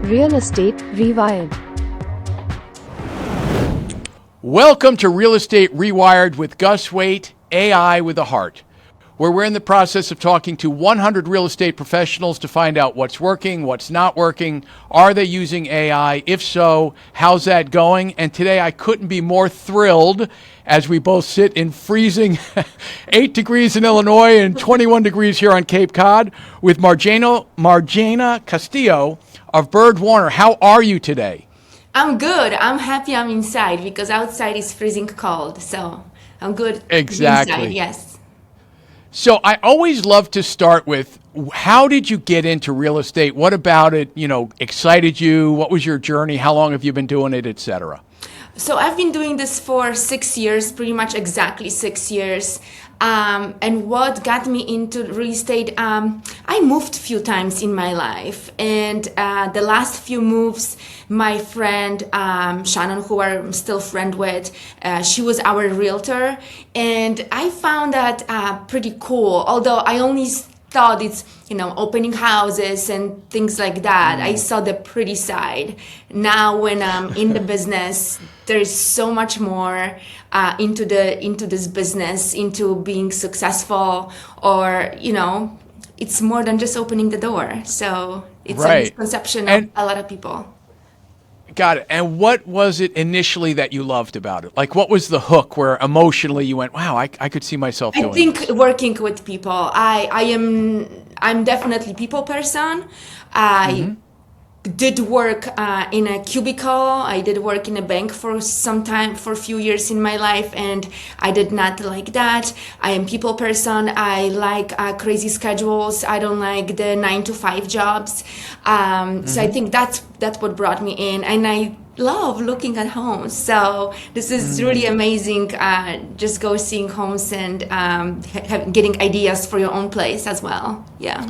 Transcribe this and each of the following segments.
Real Estate Rewired. Welcome to Real Estate Rewired with Gus Waite, AI with a Heart, where we're in the process of talking to 100 real estate professionals to find out what's working, what's not working. Are they using AI? If so, how's that going? And today I couldn't be more thrilled as we both sit in freezing 8 degrees in Illinois and 21 degrees here on Cape Cod with Marzena Castillo of Bird Warner. How are you today? I'm good. I'm happy I'm inside because outside is freezing cold. So I'm good. Exactly. Inside, yes. So I always love to start with, how did you get into real estate? What about it, excited you? What was your journey? How long have you been doing it, et cetera? So I've been doing this for 6 years, pretty much exactly 6 years. And what got me into real estate, I moved a few times in my life. And the last few moves, my friend Shannon, who I'm still friend with, she was our realtor. And I found that pretty cool, although I only thought it's, opening houses and things like that. I saw the pretty side. Now when I'm in the business, there's so much more into this business, into being successful, or, it's more than just opening the door. So it's a misconception of a lot of people. Got it. And what was it initially that you loved about it? Like, what was the hook where emotionally you went, wow, I could see myself doing this? I think working with people. I'm definitely a people person. I did work in a cubicle. I did work in a bank for some time, for a few years in my life, and I did not like that. I am a people person. I like crazy schedules. I don't like the 9-to-5 jobs. So I think that's what brought me in, and I love looking at homes. So this is really amazing. Just go seeing homes and getting ideas for your own place as well. Yeah.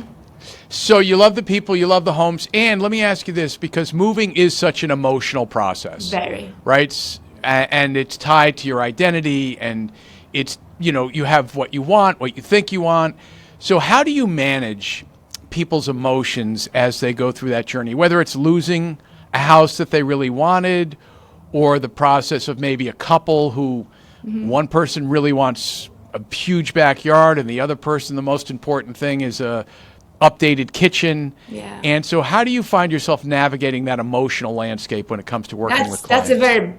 So you love the people, you love the homes, and let me ask you this, because moving is such an emotional process. Very. Right? And it's tied to your identity, and it's, you have what you want, what you think you want. So how do you manage people's emotions as they go through that journey, whether it's losing a house that they really wanted, or the process of maybe a couple who one person really wants a huge backyard and the other person, the most important thing is a updated kitchen. Yeah. And so how do you find yourself navigating that emotional landscape when it comes to working with clients? That's a very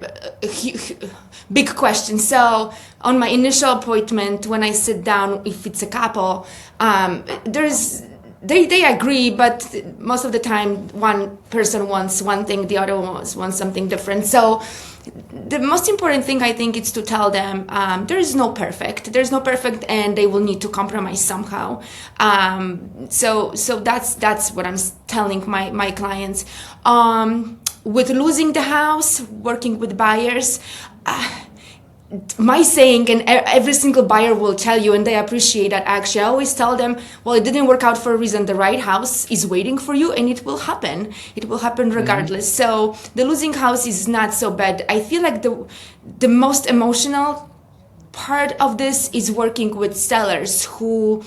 big question. So on my initial appointment, when I sit down, if it's a couple, they agree, but most of the time one person wants one thing, the other one wants something different. So the most important thing, I think, is to tell them there's no perfect, and they will need to compromise somehow. So that's what I'm telling my clients. With losing the house, working with buyers, my saying, and every single buyer will tell you, and they appreciate that actually, I always tell them, well, it didn't work out for a reason. The right house is waiting for you, and it will happen. It will happen regardless. So the losing house is not so bad. I feel like the most emotional part of this is working with sellers who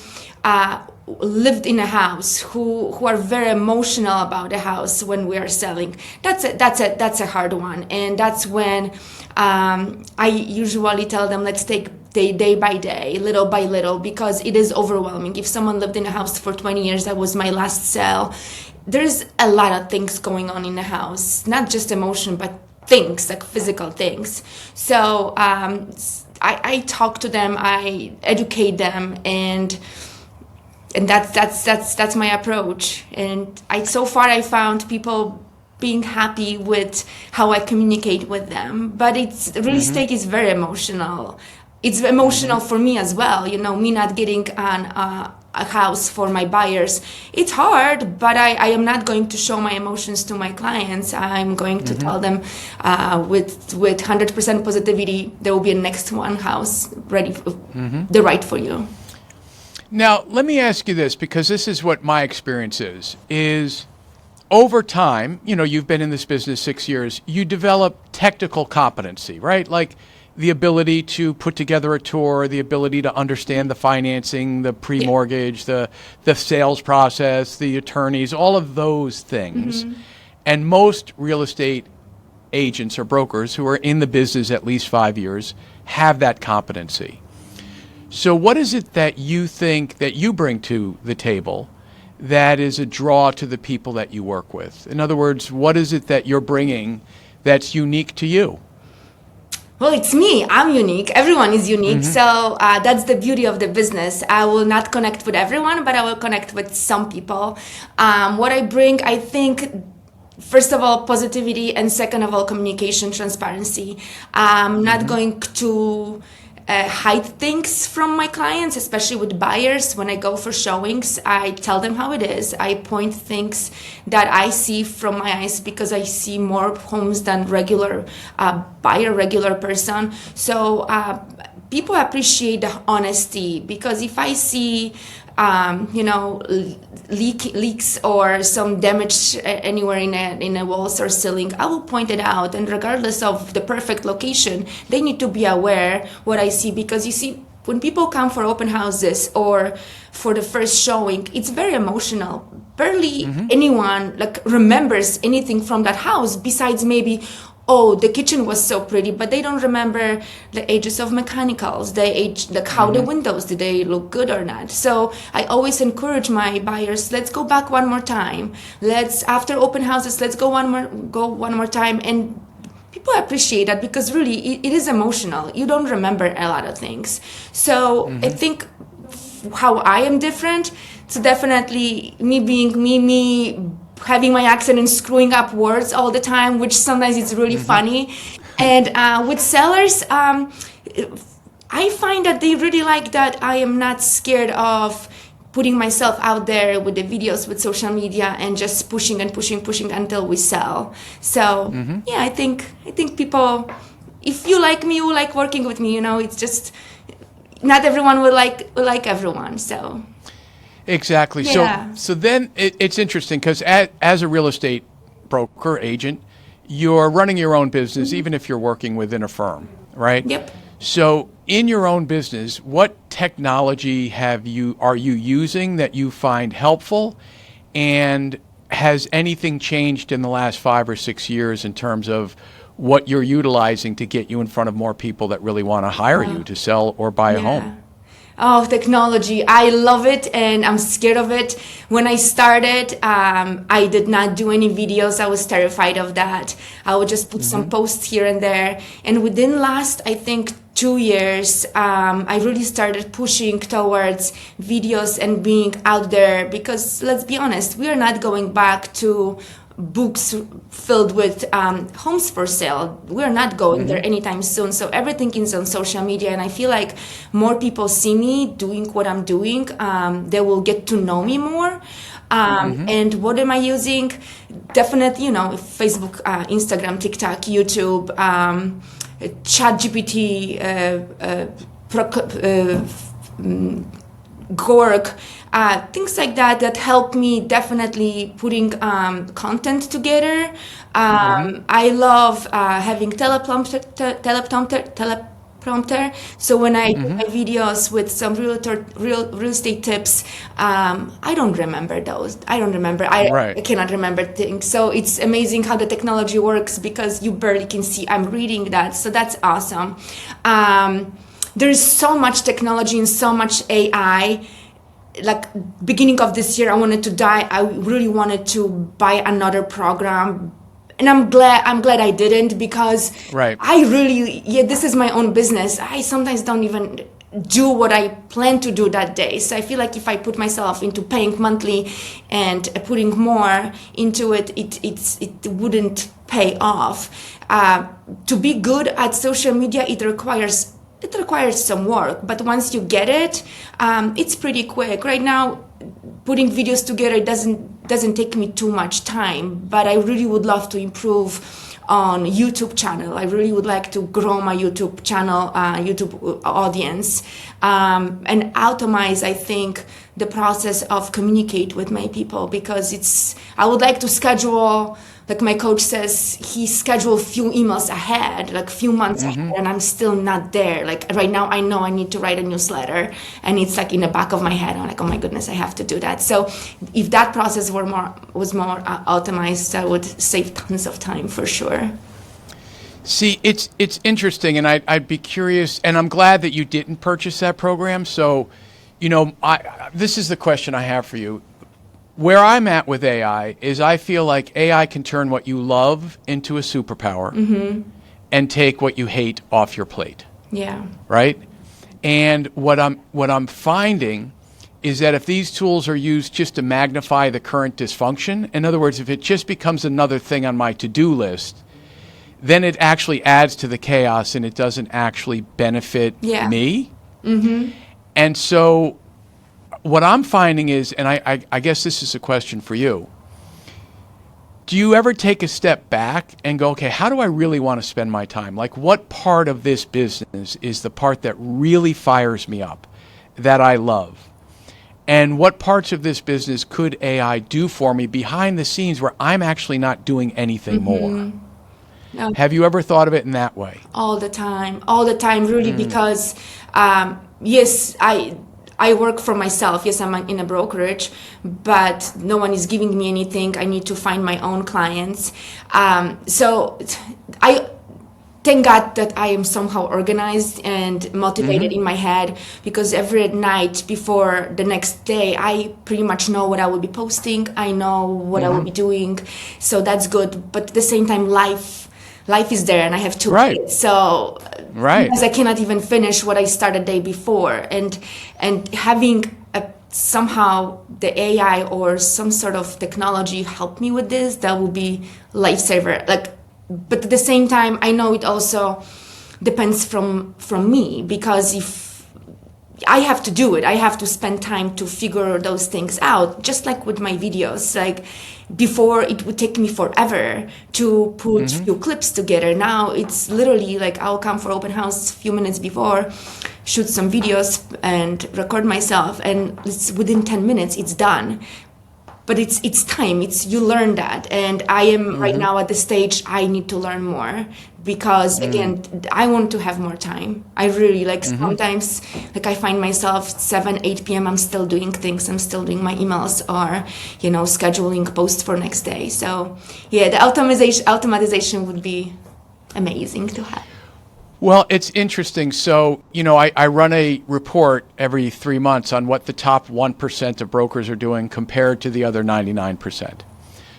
lived in a house, who are very emotional about the house when we are selling. That's a hard one, and that's when I usually tell them, let's take day by day, little by little, because it is overwhelming. If someone lived in a house for 20 years, that was my last sale, there's a lot of things going on in the house, not just emotion, but things, like physical things. So I talk to them, I educate them, and that's my approach. And so far I found people being happy with how I communicate with them. But real estate is very emotional. It's emotional for me as well. Me not getting on a house for my buyers. It's hard, but I am not going to show my emotions to my clients. I'm going to tell them with 100% positivity, there will be a next one house ready, the right for you. Now, let me ask you this, because this is what my experience is over time, you've been in this business 6 years, you develop technical competency, right? Like the ability to put together a tour, the ability to understand the financing, the pre-mortgage, the sales process, the attorneys, all of those things. And most real estate agents or brokers who are in the business at least 5 years have that competency. So what is it that you think that you bring to the table that is a draw to the people that you work with? In other words, what is it that you're bringing that's unique to you? Well, it's me. I'm unique. Everyone is unique. So that's the beauty of the business. I will not connect with everyone, but I will connect with some people. What I bring, I think, first of all, positivity, and second of all, communication, transparency. I'm not going to hide things from my clients, especially with buyers. When I go for showings, I tell them how it is. I point things that I see from my eyes because I see more homes than regular buyer, regular person. So people appreciate the honesty, because if I see leaks or some damage anywhere in a walls or ceiling, I will point it out. And regardless of the perfect location, they need to be aware what I see, because you see, when people come for open houses or for the first showing, it's very emotional. Barely anyone remembers anything from that house besides maybe, oh, the kitchen was so pretty, but they don't remember the ages of mechanicals, the age, how the windows, did they look good or not? So I always encourage my buyers, let's go back one more time. After open houses, let's go one more time. And people appreciate that, because really it is emotional. You don't remember a lot of things. So I think how I am different, so definitely me being me having my accent and screwing up words all the time, which sometimes it's really funny. And with sellers, I find that they really like that I am not scared of putting myself out there with the videos, with social media, and just pushing until we sell. So yeah, I think people, if you like me, you like working with me. It's just not everyone will like everyone. So. Exactly. Yeah. So then it's interesting, because as a real estate broker agent, you're running your own business, even if you're working within a firm, right? Yep. So in your own business, what technology are you using that you find helpful? And has anything changed in the last 5 or 6 years in terms of what you're utilizing to get you in front of more people that really want to hire you to sell or buy a home? Oh, technology. I love it, and I'm scared of it. When I started, I did not do any videos. I was terrified of that. I would just put some posts here and there. And within last, I think, 2 years, I really started pushing towards videos and being out there, because let's be honest, we are not going back to books filled with homes for sale. We're not going there anytime soon. So everything is on social media, and I feel like more people see me doing what I'm doing. They will get to know me more. And what am I using? Definitely, Facebook, Instagram, TikTok, YouTube, ChatGPT, Gork, things like that help me definitely putting content together. I love having teleprompter. So when I do my videos with some real estate tips, I don't remember those. I cannot remember things. So it's amazing how the technology works, because you barely can see. I'm reading that, so that's awesome. There is so much technology and so much AI. Like beginning of this year, I really wanted to buy another program, and I'm glad I didn't, because this is my own business. I sometimes don't even do what I plan to do that day. So I feel like if I put myself into paying monthly and putting more into it, it wouldn't pay off. To be good at social media, it requires some work, but once you get it, it's pretty quick. Right now, putting videos together doesn't take me too much time, but I really would love to improve on YouTube channel. I really would like to grow my YouTube channel, YouTube audience, and automate, I think, the process of communicate with my people, because I would like to schedule like my coach says, he scheduled a few emails ahead, like a few months ahead, and I'm still not there. Like right now, I know I need to write a newsletter, and it's like in the back of my head. I'm like, oh my goodness, I have to do that. So if that process was more optimized, that would save tons of time for sure. See, it's interesting, and I'd be curious, and I'm glad that you didn't purchase that program. So, this is the question I have for you. Where I'm at with AI is I feel like AI can turn what you love into a superpower and take what you hate off your plate. Yeah. Right? And what I'm finding is that if these tools are used just to magnify the current dysfunction, in other words, if it just becomes another thing on my to-do list, then it actually adds to the chaos and it doesn't actually benefit me. And so what I'm finding is, and I guess this is a question for you, do you ever take a step back and go, okay, how do I really want to spend my time? Like, what part of this business is the part that really fires me up, that I love? And what parts of this business could AI do for me behind the scenes where I'm actually not doing anything more? No. Have you ever thought of it in that way? All the time, really, because yes, I work for myself. Yes, I'm in a brokerage, but no one is giving me anything. I need to find my own clients. So I thank God that I am somehow organized and motivated in my head, because every night before the next day, I pretty much know what I will be posting. I know what I will be doing. So that's good. But at the same time, life is there, and I have two kids. So because I cannot even finish what I started the day before, and having somehow the AI or some sort of technology help me with this, that will be lifesaver. But at the same time, I know it also depends from me, because if I have to do it, I have to spend time to figure those things out, just like with my videos. Like before, it would take me forever to put few clips together. Now it's literally like I'll come for open house a few minutes before, shoot some videos and record myself, and it's within 10 minutes it's done. But it's time. You learn that, and I am right now at the stage I need to learn more, because again, I want to have more time. I really sometimes I find myself 7-8 p.m. I'm still doing things. I'm still doing my emails or scheduling posts for next day. So yeah, the automatization would be amazing to have. Well, it's interesting. So, I run a report every 3 months on what the top 1% of brokers are doing compared to the other 99%.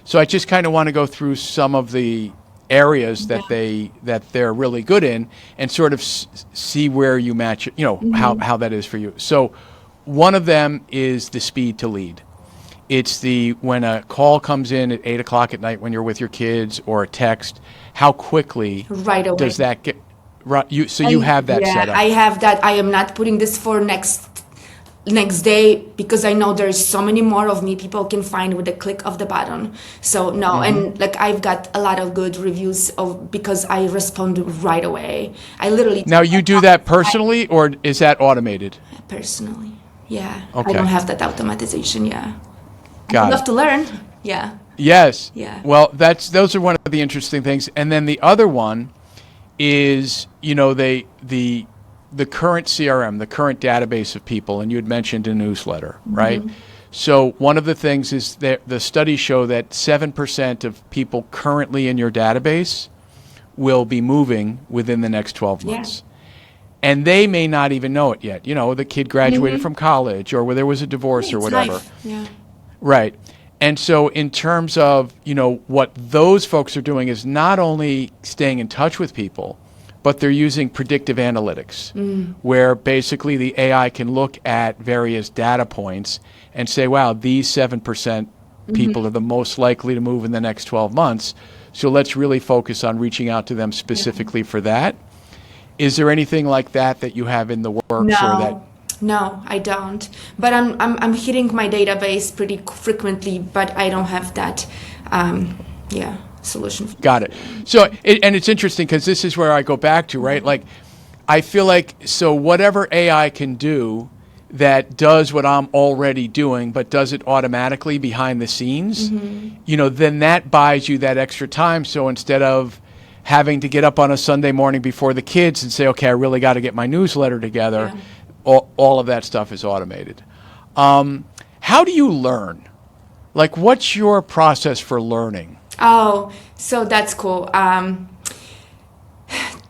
So I just kind of want to go through some of the areas that they're really good in and sort of see where you match, how that is for you. So one of them is the speed to lead. It's when a call comes in at 8 o'clock at night when you're with your kids, or a text, how quickly does that get... Right, you have that set up. I have that. I am not putting this for next day, because I know there's so many more of me people can find with a click of the button. So no, and I've got a lot of good reviews because I respond right away. I literally... Now you do that personally, or is that automated? Personally, yeah. Okay. I don't have that automatization. Yeah. Got I'd it. love to learn. Yeah. Yes. Yeah. Well, those are one of the interesting things, and then the other one is, the current CRM, the current database of people, and you had mentioned a newsletter, right? So one of the things is that the studies show that 7% of people currently in your database will be moving within the next 12 months. Yeah. And they may not even know it yet. The kid graduated from college, or where there was a divorce or whatever. Life. Yeah. Right. And so in terms of, what those folks are doing is not only staying in touch with people, but they're using predictive analytics, where basically the AI can look at various data points and say, wow, these 7% people are the most likely to move in the next 12 months. So let's really focus on reaching out to them specifically for that. Is there anything like that you have in the works? No, I don't. But I'm hitting my database pretty frequently, but I don't have that, solution. Got it. So, and it's interesting because this is where I go back to, right? I feel like, so whatever AI can do, that does what I'm already doing, but does it automatically behind the scenes, then that buys you that extra time. So instead of having to get up on a Sunday morning before the kids and say, okay, I really got to get my newsletter together, all of that stuff is automated. How do you learn? Like, what's your process for learning? Oh, so that's cool.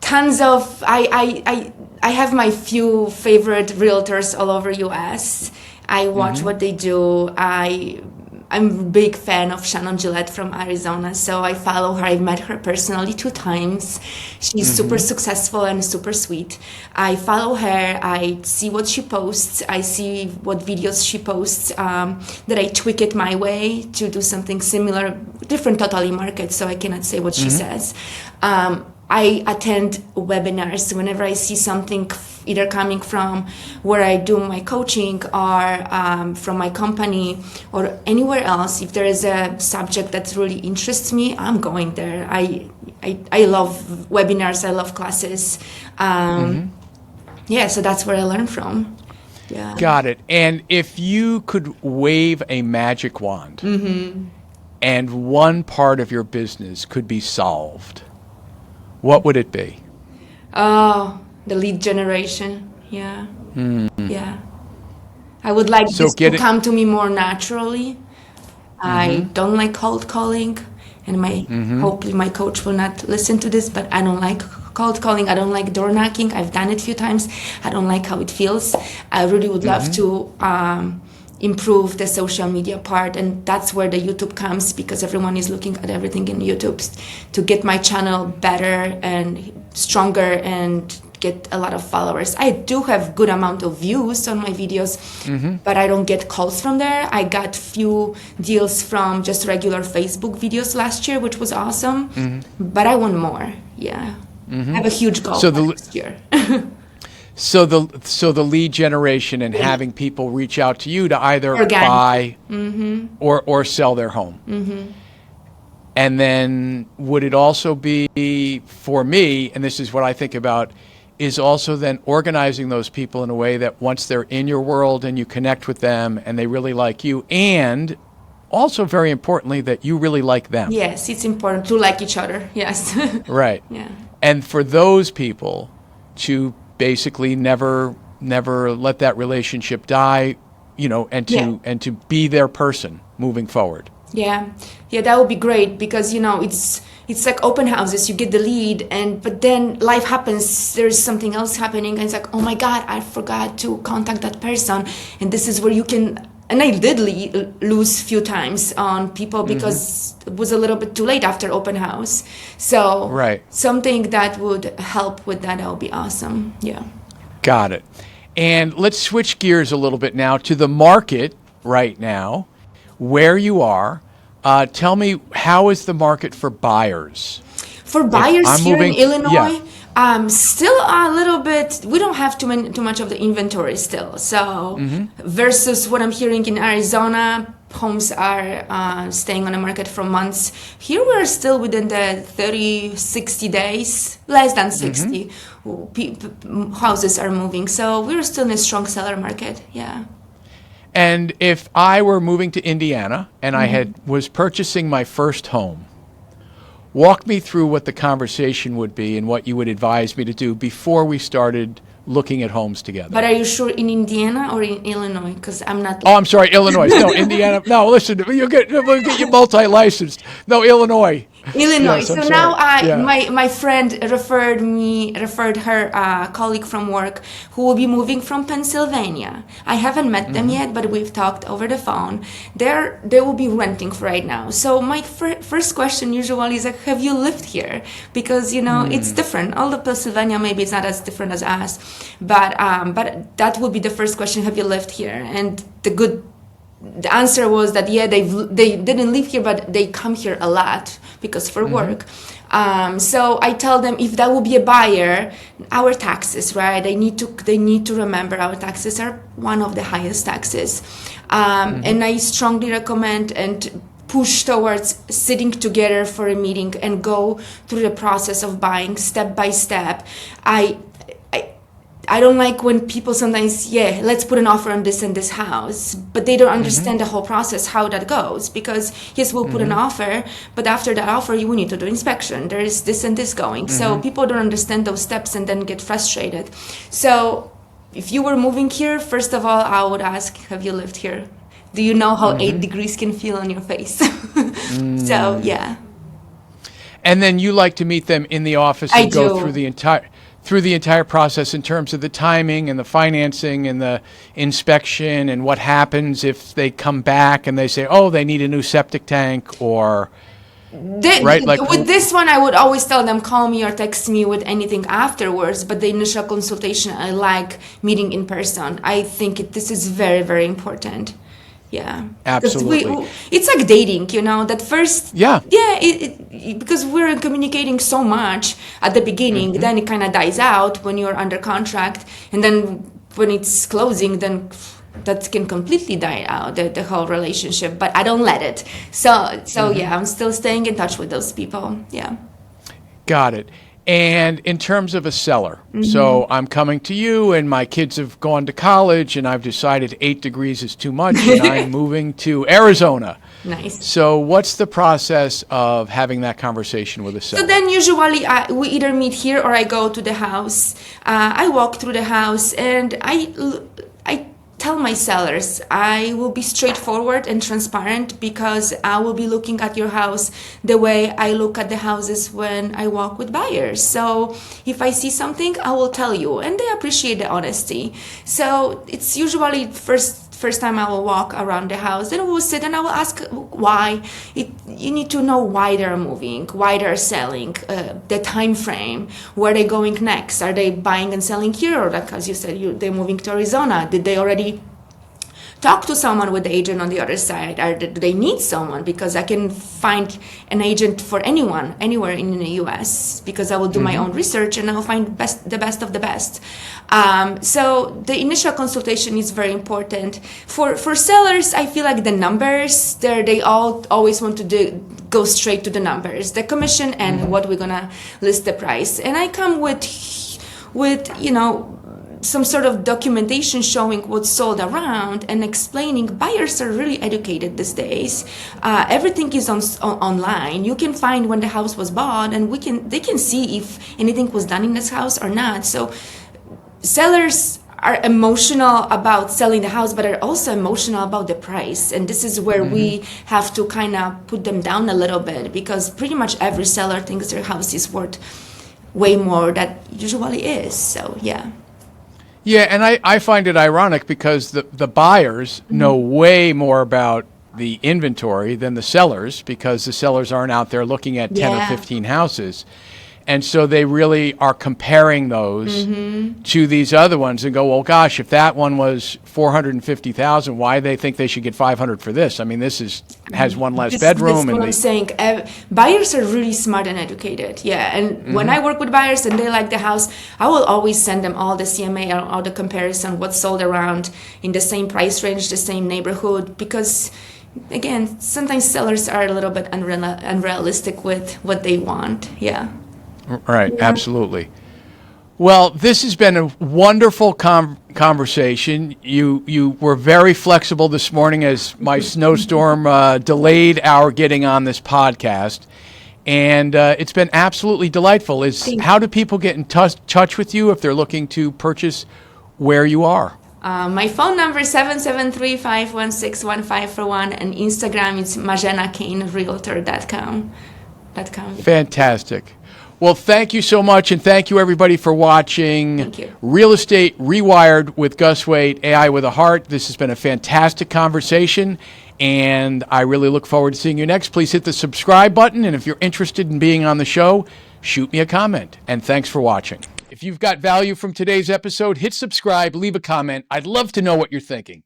Tons of I have my few favorite realtors all over US. I watch what they do. I'm a big fan of Shannon Gillette from Arizona, so I follow her. I've met her personally 2 times. She's super successful and super sweet. I follow her. I see what she posts. I see what videos she posts. That I tweak it my way to do something similar, different totally market, so I cannot say what she says. I attend webinars whenever I see something either coming from where I do my coaching or from my company or anywhere else. If there is a subject that really interests me, I'm going there. I love webinars. I love classes. So that's where I learn from. Yeah. Got it. And if you could wave a magic wand and one part of your business could be solved, what would it be? Oh, the lead generation. Yeah. Yeah. I would like this to come to me more naturally. I don't like cold calling, and hopefully my coach will not listen to this, but I don't like cold calling. I don't like door knocking. I've done it a few times. I don't like how it feels. I really would love to improve the social media part, and that's where the YouTube comes, because everyone is looking at everything in YouTube to get my channel better and stronger and get a lot of followers. I do have good amount of views on my videos, but I don't get calls from there. I got few deals from just regular Facebook videos last year, which was awesome, but I want more. I have a huge goal for next year. So the lead generation and having people reach out to you to either buy or sell their home. And then would it also be, for me, and this is what I think about, is also then organizing those people in a way that once they're in your world and you connect with them and they really like you, and also very importantly that you really like them. Yes, it's important to like each other. Yes. Right. Yeah. And for those people to basically never let that relationship die, and to be their person moving forward. Yeah, that would be great, because it's like open houses. You get the lead, but then life happens. There's something else happening, and it's like, oh my God, I forgot to contact that person. And this is where you can. And I did lose a few times on people because it was a little bit too late after open house. So something that would help with that would be awesome. Yeah. Got it. And let's switch gears a little bit now to the market right now, where you are. Tell me, how is the market for buyers? For buyers here in Illinois, still a little bit, we don't have too much of the inventory still. So versus what I'm hearing in Arizona, homes are staying on the market for months. Here we're still within the 30, 60 days, less than 60 houses are moving. So we're still in a strong seller market. Yeah. And if I were moving to Indiana and I was purchasing my first home, walk me through what the conversation would be and what you would advise me to do before we started looking at homes together. But are you sure in Indiana or in Illinois? Because I'm not. Oh, I'm sorry, Illinois. No, Indiana. No, listen, we'll get you multi-licensed. No, Illinois. Illinois. Yes, so now my friend referred her colleague from work who will be moving from Pennsylvania. I haven't met them yet, but we've talked over the phone. They will be renting for right now. So my first question usually is like, have you lived here? Because it's different. All of Pennsylvania maybe it's not as different as us, but that would be the first question: have you lived here? And the answer was that they didn't live here, but they come here a lot because for work. So I tell them, if that will be a buyer, our taxes, right? They need to remember our taxes are one of the highest taxes, and I strongly recommend and push towards sitting together for a meeting and go through the process of buying step by step. I don't like when people sometimes, let's put an offer on this and this house, but they don't understand the whole process, how that goes. Because yes, we'll put an offer, but after that offer, you will need to do inspection. There is this and this going. So people don't understand those steps and then get frustrated. So if you were moving here, first of all, I would ask, have you lived here? Do you know how 8 degrees can feel on your face? So, yeah. And then you like to meet them in the office and go through the entire process in terms of the timing and the financing and the inspection and what happens if they come back and they say, oh, they need a new septic tank or... With this one, I would always tell them, call me or text me with anything afterwards. But the initial consultation, I like meeting in person. I think this is very, very important. Yeah, absolutely. It's like dating, that first. Yeah. Because we're communicating so much at the beginning, then it kind of dies out when you're under contract, and then when it's closing, then that can completely die out, the whole relationship. But I don't let it. So yeah, I'm still staying in touch with those people. Yeah. Got it. And in terms of a seller, so I'm coming to you and my kids have gone to college and I've decided 8 degrees is too much and I'm moving to Arizona. Nice. So what's the process of having that conversation with a seller? So then usually we either meet here or I go to the house. I walk through the house and I tell my sellers I will be straightforward and transparent because I will be looking at your house the way I look at the houses when I walk with buyers. So if I see something, I will tell you, and they appreciate the honesty. So it's usually first time I will walk around the house, then we will sit and I will ask why. You need to know why they're moving, why they're selling, the time frame, where they're going next. Are they buying and selling here, or like as you said, they're moving to Arizona? Did they already talk to someone with the agent on the other side? Or do they need someone? Because I can find an agent for anyone, anywhere in the US, because I will do my own research and I will find the best of the best. So the initial consultation is very important. For sellers, I feel like the numbers, they all always want to go straight to the numbers, the commission and what we're gonna list the price. And I come with some sort of documentation showing what's sold around and explaining buyers are really educated these days. Everything is online. You can find when the house was bought and they can see if anything was done in this house or not. So sellers are emotional about selling the house, but are also emotional about the price. And this is where we have to kind of put them down a little bit, because pretty much every seller thinks their house is worth way more than it usually is. So, yeah. Yeah, and I find it ironic because the buyers know way more about the inventory than the sellers, because the sellers aren't out there looking at 10 or 15 houses. And so they really are comparing those to these other ones and go, well, gosh, if that one was $450,000, why they think they should get $500 for this? I mean, this has one less bedroom. That's what I'm saying. Buyers are really smart and educated. Yeah. And when I work with buyers and they like the house, I will always send them all the CMA or all the comparison, what's sold around in the same price range, the same neighborhood, because again, sometimes sellers are a little bit unrealistic with what they want. Yeah. Right, absolutely. Well, this has been a wonderful conversation. You were very flexible this morning as my snowstorm delayed our getting on this podcast. And it's been absolutely delightful. How do people get in touch with you if they're looking to purchase where you are? My phone number is 773-516-1541, and Instagram is MarzenaCainRealtor.com. Fantastic. Well, thank you so much, and thank you, everybody, for watching Thank you. Real Estate Rewired with Gus Waite, AI with a Heart. This has been a fantastic conversation, and I really look forward to seeing you next. Please hit the subscribe button, and if you're interested in being on the show, shoot me a comment. And thanks for watching. If you've got value from today's episode, hit subscribe, leave a comment. I'd love to know what you're thinking.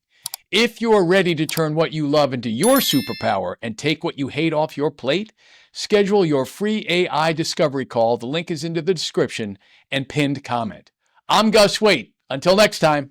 If you're ready to turn what you love into your superpower and take what you hate off your plate, schedule your free AI discovery call. The link is in the description and pinned comment. I'm Gus Waite. Until next time.